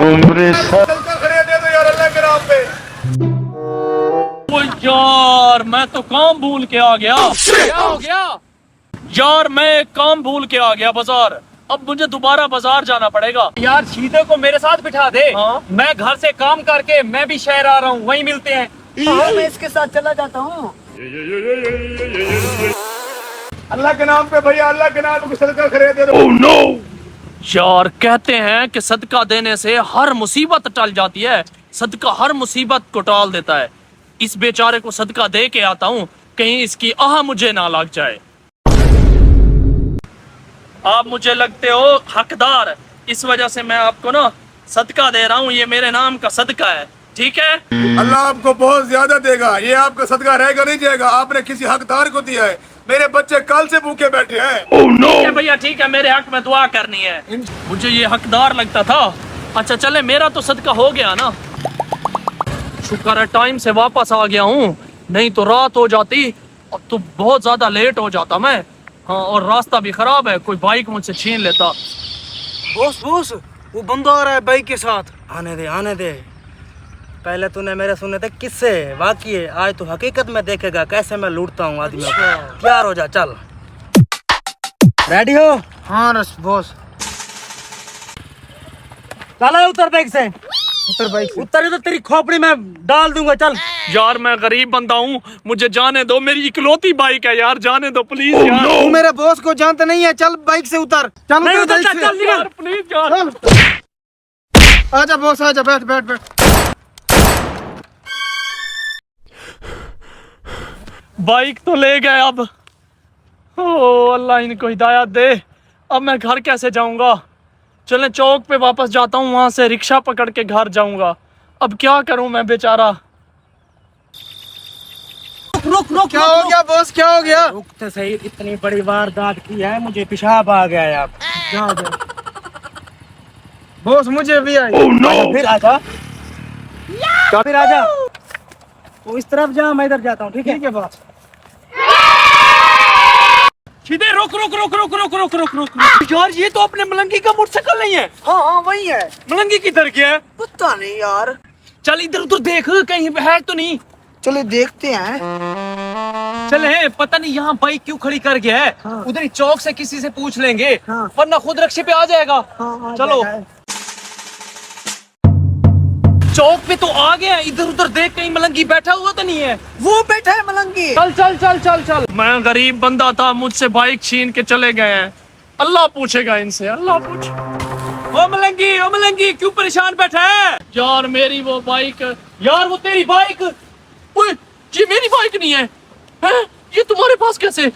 ओ यार मैं तो काम भूल के आ गया। क्या हो गया? यार मैं काम भूल के आ गया बाजार। अब मुझे दोबारा बाजार जाना पड़ेगा। यार शीदे को मेरे साथ बिठा दे। हाँ? मैं घर से काम करके मैं भी शहर आ रहा हूँ, वहीं मिलते हैं। हाँ, मैं इसके साथ चला जाता हूँ। अल्लाह के नाम पे भैया, अल्लाह के नाम पे सदका खरीदे दो। Oh, no! यार कहते हैं कि सदका देने से हर मुसीबत टल जाती है। सदका हर मुसीबत को टाल देता है। इस बेचारे को सदका दे के आता हूँ, कहीं इसकी आह मुझे ना लग जाए। आप मुझे लगते हो हकदार, इस वजह से मैं आपको ना सदका दे रहा हूँ। ये मेरे नाम का सदका है, ठीक है? अल्लाह आपको बहुत ज्यादा देगा। ये आपका सदका रहेगा नहीं जाएगा। आपने किसी हकदार को दिया है। मेरे बच्चे कल से भूखे बैठे हैं। ठीक है भैया, ठीक है, मेरे हक में दुआ करनी है। मुझे ये हकदार लगता था। अच्छा चले, मेरा तो सदका हो गया ना। शुक्र है टाइम से वापस आ गया हूँ, नहीं तो रात हो जाती और तो बहुत ज्यादा लेट हो जाता मैं। हाँ, और रास्ता भी खराब है, कोई बाइक मुझसे छीन लेता। बॉस बॉस, वो बंदा आ रहा है बाइक के साथ। आने दे आने दे। पहले तूने मेरे सुने थे किससे, बाकी है आज तो हकीकत में देखेगा कैसे मैं लूटता हूँ आदमियों को। तैयार हो जा, चल। रेडी हो? हाँ बॉस। चल उतर बाइक से। उतर बाइक से। उतर तो तेरी खोपड़ी में डाल दूंगा, चल। यार मैं गरीब बंदा हूँ, मुझे जाने दो। मेरी इकलौती बाइक है यार, जाने दो प्लीज यार। तू मेरे बॉस को जानते नहीं है, चल बाइक से उतर। चल नहीं उतर उतर, बाइक चल से। यार प्लीज यार। आजा बॉस, आजा, बैठ बैठ बैठ। बाइक तो ले गए अब। ओ अल्लाह इनको हिदायत दे। अब मैं घर कैसे जाऊंगा? चले चौक पे वापस जाता हूँ, वहां से रिक्शा पकड़ के घर जाऊंगा। अब क्या करूं मैं बेचारा। रुक रुक, क्या हो गया बॉस, क्या हो गया? रुकते सही, इतनी बड़ी वारदात की है, मुझे पेशाब आ गया है। आप जाओ जाओ। बॉस मुझे भी आई। फिर आजा, फिर आजा। तो इस तरफ जा, मैं इधर जाता हूँ, ठीक है बॉस। सीधे रुक रुक रुक रुक रुक रुक रुक रुक। यार ये तो अपने मलंगी का मोटरसाइकिल नहीं है। हाँ हाँ वही है। मलंगी किधर गया है? पता नहीं यार। चल इधर उधर देख, कहीं है तो नहीं। चलो देखते हैं। चले, पता नहीं यहाँ बाइक क्यों खड़ी कर गया है। हाँ। उधर ही चौक से किसी से पूछ लेंगे, हाँ। वरना खुद रक्षे पे आ जाएगा। हाँ, चलो चौक पे तो आ गया, इधर उधर देख कहीं मलंगी बैठा हुआ तो नहीं है। वो बैठा है मलंगी। चल चल चल चल चल। मैं गरीब बंदा था, मुझसे बाइक छीन के चले गए हैं। अल्लाह पूछेगा इनसे, अल्लाह पूछे। ओ मलंगी क्यों परेशान बैठा है? यार मेरी वो बाइक। यार वो तेरी बाइक। ओए ये मेरी बाइक नहीं है, हैं? ये तुम्हारे पास कैसे?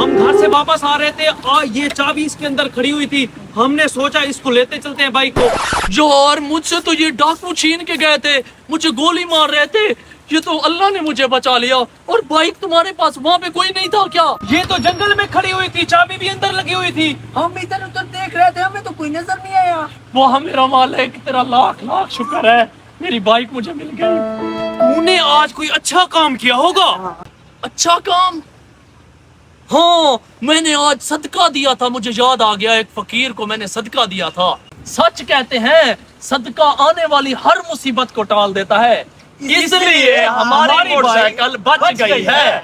हम घर से वापस आ रहे थे और ये चाबी इसके अंदर खड़ी हुई थी। हमने सोचा इसको लेते चलते हैं बाइक को। यार मुझसे तो ये डाकू छीन के गए थे, मुझे गोली मार रहे थे। ये तो अल्लाह ने मुझे बचा लिया। और बाइक तुम्हारे पास, वहाँ पे कोई नहीं था क्या? ये तो जंगल में खड़ी हुई थी, चाबी भी अंदर लगी हुई थी। हम इधर उधर देख रहे थे, हमें तो कोई नजर नहीं आया। वाह मेरा मालिक, तेरा लाख लाख शुक्र है, मेरी बाइक मुझे मिल गई। तूने आज कोई अच्छा काम किया होगा। अच्छा काम? हाँ, मैंने आज सदका दिया था, मुझे याद आ गया। एक फकीर को मैंने सदका दिया था। सच कहते हैं सदका आने वाली हर मुसीबत को टाल देता है, इसलिए हमारी मोटरसाइकिल बच गई है।